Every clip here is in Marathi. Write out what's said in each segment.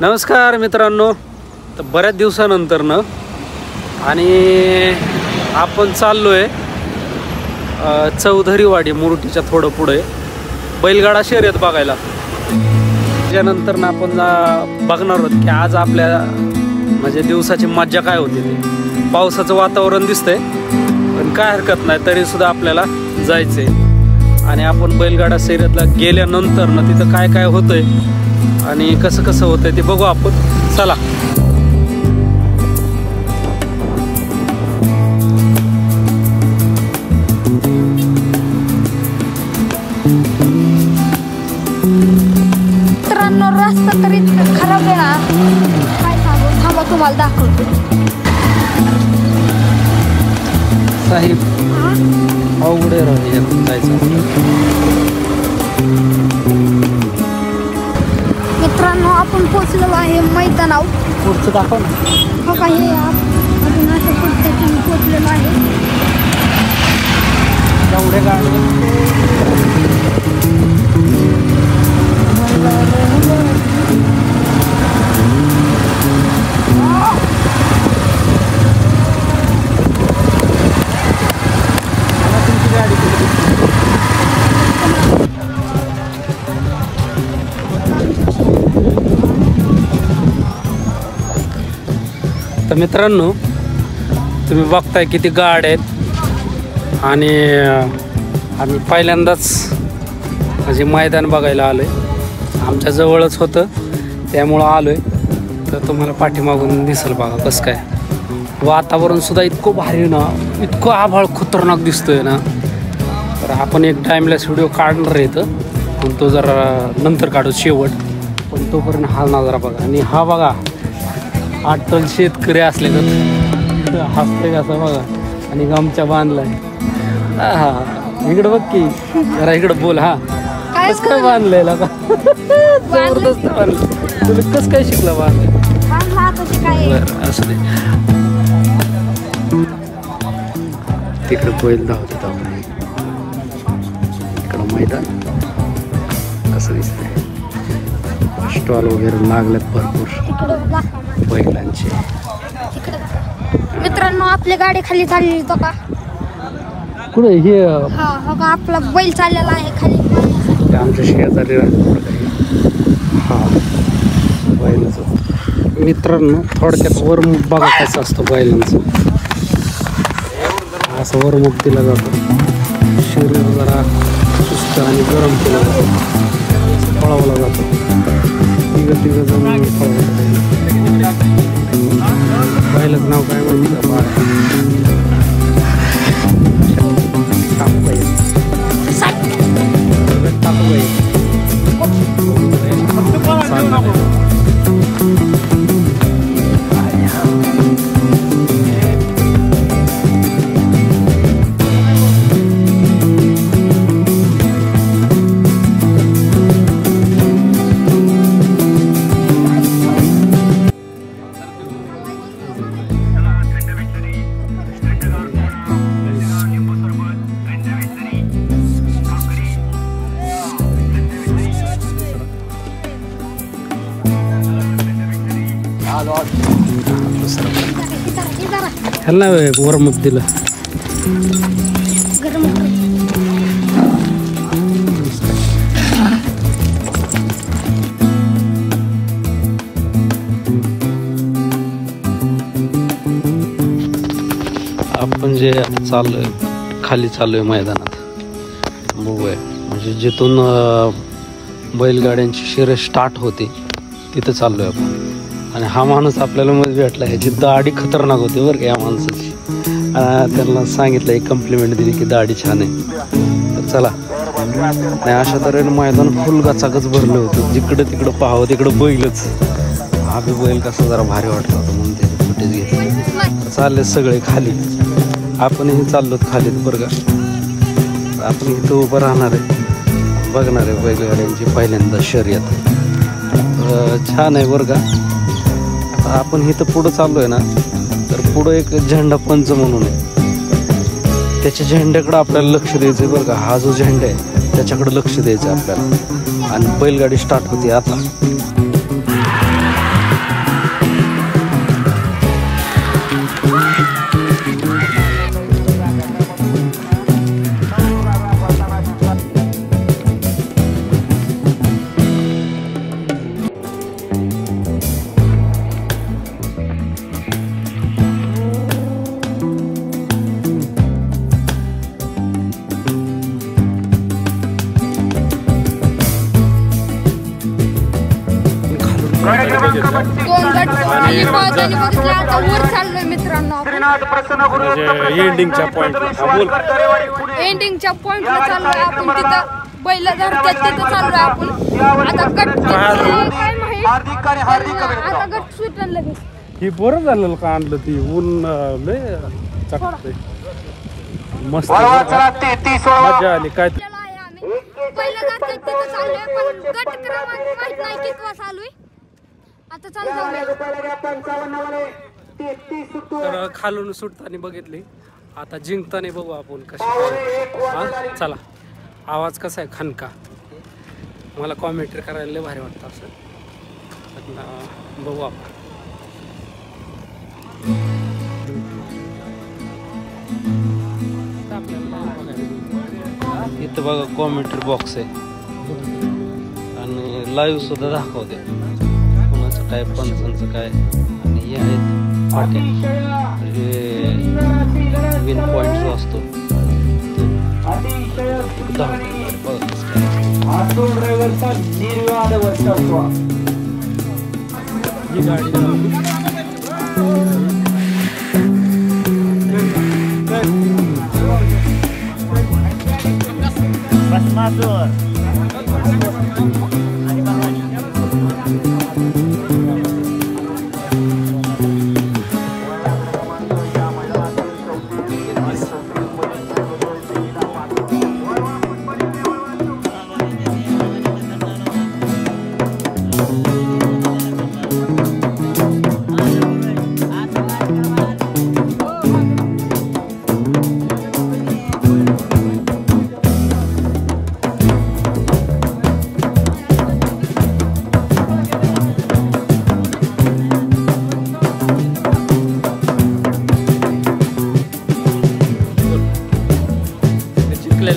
नमस्कार मित्रांनो, तर बऱ्याच दिवसानंतर आणि आपण चाललोय चौधरीवाडी मुरुटीच्या थोडं पुढे बैलगाडा शर्यत बघायला. त्याच्यानंतर आपण बघणार आहोत की आज आपल्या म्हणजे दिवसाची मज्जा काय होती. ते पावसाचं वातावरण दिसतंय पण काय हरकत नाही, तरी सुद्धा आपल्याला जायचंय. आणि आपण बैलगाडा शर्यतला गेल्यानंतर तिथं काय काय होतंय आणि कसं कसं होतंय ते बघू आपण. चला. मित्रांनो, रस्ता तरी खराब आहे ना, काय सांगू. थांबा तुम्हाला दाखवतो. साहेब अवघड राहून जायचं. मित्रांनो, आपण पोचलेलो आहे मैदानावर. पुढचं दाखव ना. हो का, हे अजून असं पद्धतीने पोचलेलो आहे. एवढे गाडी तर मित्रांनो, तुम्ही बघताय किती गाड्या आहेत. आणि आम्ही पहिल्यांदाच म्हणजे मैदान बघायला आलो आहे. आमच्या जवळच होतं त्यामुळं आलो आहे. तर तुम्हाला पाठीमागून दिसेल बघा कसं काय वातावरणसुद्धा इतकं भारी ना, इतकं आभाळ खतरनाक दिसतोय ना. तर आपण एक टाईमलेस व्हिडिओ काढणार आहे इथं, पण तो जरा नंतर काढू शेवट. पण तोपर्यंत हा नजारा बघा. आणि हा बघा अट्टल शेतकरी असले तर हसते कसं बघा. आणि गमच्या बांधलाय. हा इकडं बघ की जरा, इकडं बोल. हा कसं काय बांधलंय का? जबरदस्त बांधलं. तुम्ही कसं काय शिकला बांधलं? बरं असं दे. तिकडं बैल धावतात आपण. इकडं मैदान कसं दिसतंय. स्टॉल वगैरे लागलेत भरपूर बैलांचे. मित्रांनो, आपली गाडी खाली चालली तो का कुठे हे? हो का, आपला बैल चाललेला आहे खाली. आमच्या शेजारी हा बैलाचं. मित्रांनो, थोडक्यात वरमुख बघा कसं असतं बैलांचं. असं वरमुख दिला जातो. शरीर जरा सुस्त आणि गरम केलं जातं, पळवला जातो. तिघं जण बैलाचं नाव काय माहिती का? ह्याला वरमुख दिलं. आपण जे चाललोय खाली चाललोय मैदानात बघूया, म्हणजे जिथून बैलगाड्यांची शर्यत स्टार्ट होते तिथं चाललोय आपण. आणि हा माणूस आपल्याला मध्ये भेटला, ह्याची दाढी खतरनाक होती बरं का या माणसाची. त्यांना सांगितलं, एक कम्प्लिमेंट दिली की दाढी छान आहे. तर चला, नाही अशा तऱ्हेने मैदान फुल गचागच भरलं होतं. जिकडं तिकडं पाहावं तिकडं बैलच. हा बी बैल कसा जरा भारी वाटला होता म्हणून त्याची फुटेज घेतली. चालले सगळे खाली, आपणही चाललो खालीत बरं का. आपण इथं उभं राहणार आहे, बघणार आहे बैलगाड्यांची पहिल्यांदा शर्यत. छान आहे बरं का. आता आपण इथं पुढं चाललो आहे ना, तर पुढं एक झेंडा पंच म्हणून आहे. त्याच्या झेंड्याकडं आपल्याला लक्ष द्यायचं आहे बरं का. हा जो झेंडा आहे त्याच्याकडे लक्ष द्यायचं आहे आपल्याला. आणि बैलगाडी स्टार्ट होती आता. दोन गट आणि पळताना बघितलं. आता वर चाललोय मित्रांनो, एंडिंगच्या पॉइंटला. एंडिंगच्या पॉइंटला चाललोय आपण. तिथं बैल धरतात तिथं चाललोय आपण. आता गट काय माहिती, आता गट सुटलं लगेच. ही बरं झालं का आणलं, ती ऊन लय चकतंय. मस्त मजा आली काय. पहिलं धरतात तिथं चाललोय, पण गट क्रमांक माहित नाही कितवा चालू आहे. आता चालू तर खालून सुटताना बघितली, आता जिंकताना बघू आपण कशी. चला, आवाज कसा आहे खनका. मला कॉमेंट्री करायला लय भारी वाटतं असं. बघू आपण. इथं बघा कॉमेंट्री बॉक्स आहे आणि लाईव्ह सुद्धा दाखवते कोणाचं काय, पंचांचं काय. आणि हे आहेत पाट्या, हे विन पॉईंट जो असतो ही गाडी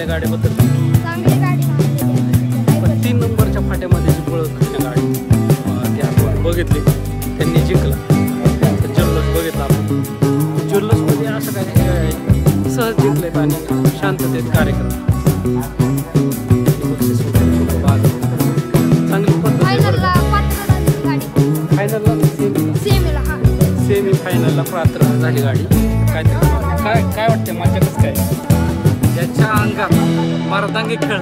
गाडीबद्दल. चांगली गाडी, पण 3 नंबरच्या फाट्यामध्ये जी पळत गाडी ती आपण बघितली, त्यांनी जिंकला. जल्लोष बघितला आपण. जल्लोषमध्ये असं काय सहज जिंकलेत आणि शांततेत कार्यक्रम. चांगली पद्धत. फायनलला पात्र झाली गाडी. फायनलला सेमी फायनलला पात्र झाली गाडी. काय वाटते मजा कसं काय. ज्याच्या अंगात मर्दांगी खेळ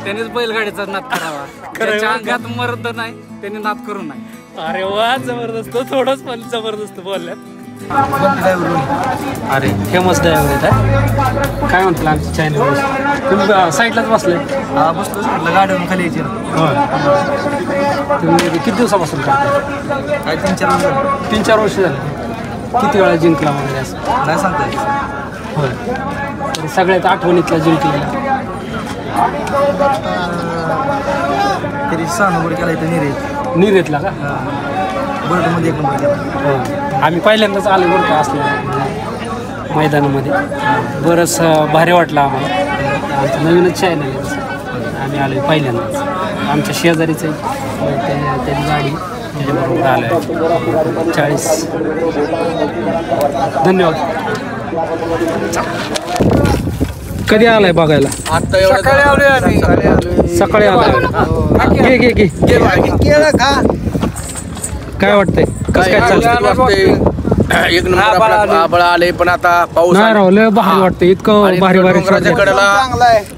त्यानेच बैलगाडीचा नाद करावा. ज्याच्या अंगात मर्द नाही त्याने नाद करू नये. अरे वा, जबरदस्त. थोडंच पण जबरदस्त बोलल्यात. अरे फेमस ड्रायव्हर आहे. काय म्हणतो आमच्या चॅनल तुम्ही साईडलाच बसले. बसलो म्हटलं गाडीवरून खाली यायची. तुम्ही किती दिवसापासून करता. काय 3-4 वर्ष झाले. किती वेळा जिंकला वगैरे असं नाही सांगता. होय, सगळ्यात आठवणीतला जिंकलेला तरी 6 नंबर केला इथं नीरेतला का. बर्डमध्ये 1 नंबर केला. आम्ही पहिल्यांदाच आलो बरं का असल्या मैदानामध्ये. बरंच भारी वाटलं आम्हाला. आमचं नवीनच चॅनल आहे तसं. आम्ही आलो पहिल्यांदाच. आमच्या शेजारीचं त्याची गाडी त्याच्याबरोबर आलो आहे. 40. धन्यवाद. कधी आलाय बघायला? सकाळी आलाय. घे काय वाटतंय? कसं काय चाललंय? एक नंबर आबळ आले, पण आता पाऊस नाही राव, लय भारी वाटतं. इतकं भारी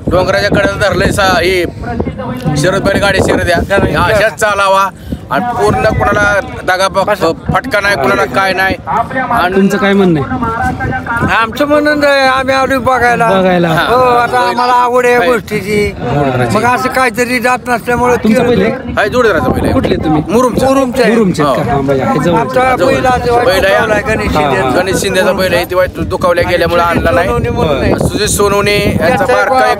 डोंगराच्या कडेला धरलंय हे शरद बैल गाडी शर्यत्या अशाच चालावा आणि पूर्ण कोणाला दगा फटका नाही, कोणाला काय नाही. आणि तुमचं काय म्हणणं आहे? आमचं म्हणून आम्ही आलो बघायला. हो, आता आम्हाला आवड आहे गोष्टीची. मग असं काहीतरी जात नसल्यामुळे तुमचं पहिले हाय जोडीदाराचा बैल आहे. कुठले तुम्ही? मुरुमचा मुरुमचे का? हा, बघा, हे जवळ. आमचा पहिला बैल आहे गणेश शिंदेचा बैल आहे. तेव्हा दुखावल्या गेल्यामुळे आणला नाही. सुजित सोनवणे यांचा बारका एक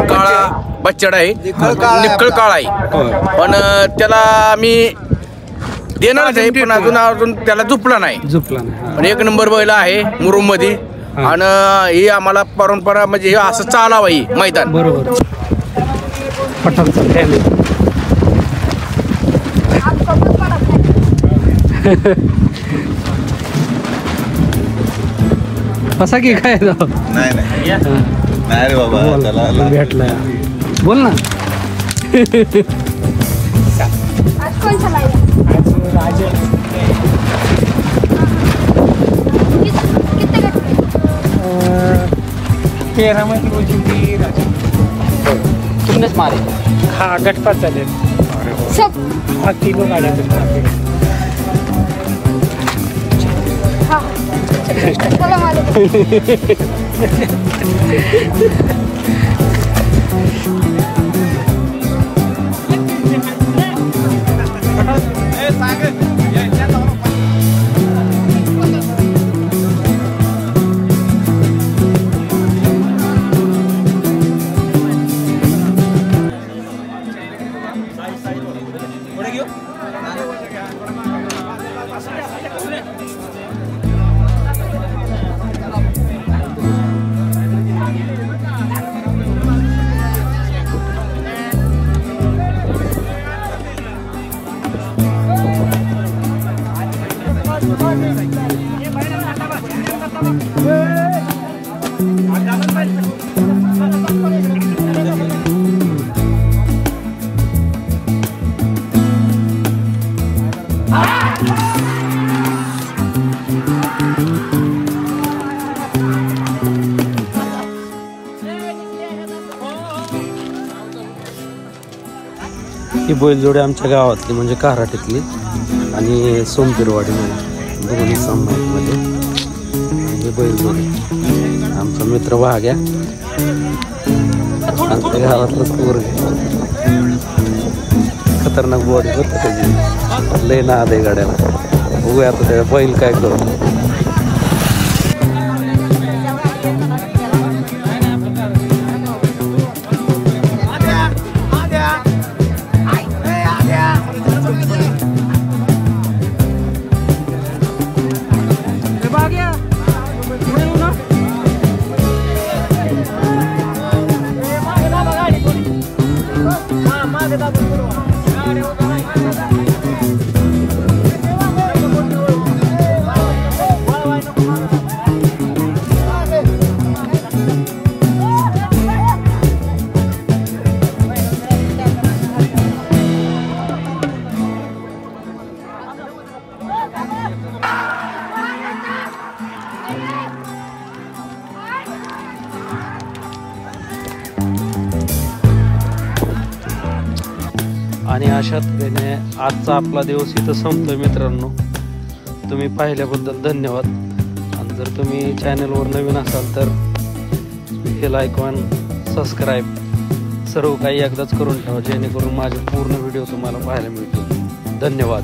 काळा बच्चड आहे, निक्कळ काळा आहे, पण त्याला मी देणारच आहे, पण अजून त्याला झुपला नाही. पण एक नंबर बैल आहे मुरुम मध्ये. आणि ही आम्हाला परंपरा म्हणजे हे असं चालावं ही मैदान. बरोबर. पठाणचा फॅन आहे. कसा की काय राव? नाही रे बाबा, भेटला. बोल ना. आज कोण चालायला? किती गट? 13 मध्ये रोजी तुमनेच मारे. हा गटपात झाले. सब हा 3 गाड्या. हा चला मालक. ही बैलजोडी आमच्या गावातली म्हणजे कराटीतली आणि सोमतीरवाडी म्हणून दोन्ही सामन्यामध्ये ही बैलजोडी आमचा मित्र भाग्या आमच्या गावातलाच पोरगा. खतरनाक बॉडी होतं त्याची, लय नाद आहे गाड्याला. बघूया आता त्या बैल काय करू. आणि अशा तऱ्हेने आजचा आपला दिवस इथं संपतो मित्रांनो. तुम्ही पाहिल्याबद्दल धन्यवाद. आणि जर तुम्ही चॅनलवर नवीन असाल तर हे लाईक वन सबस्क्राईब सर्व काही एकदाच करून ठेवा, जेणेकरून माझे पूर्ण व्हिडिओ तुम्हाला पाहायला मिळतील. धन्यवाद.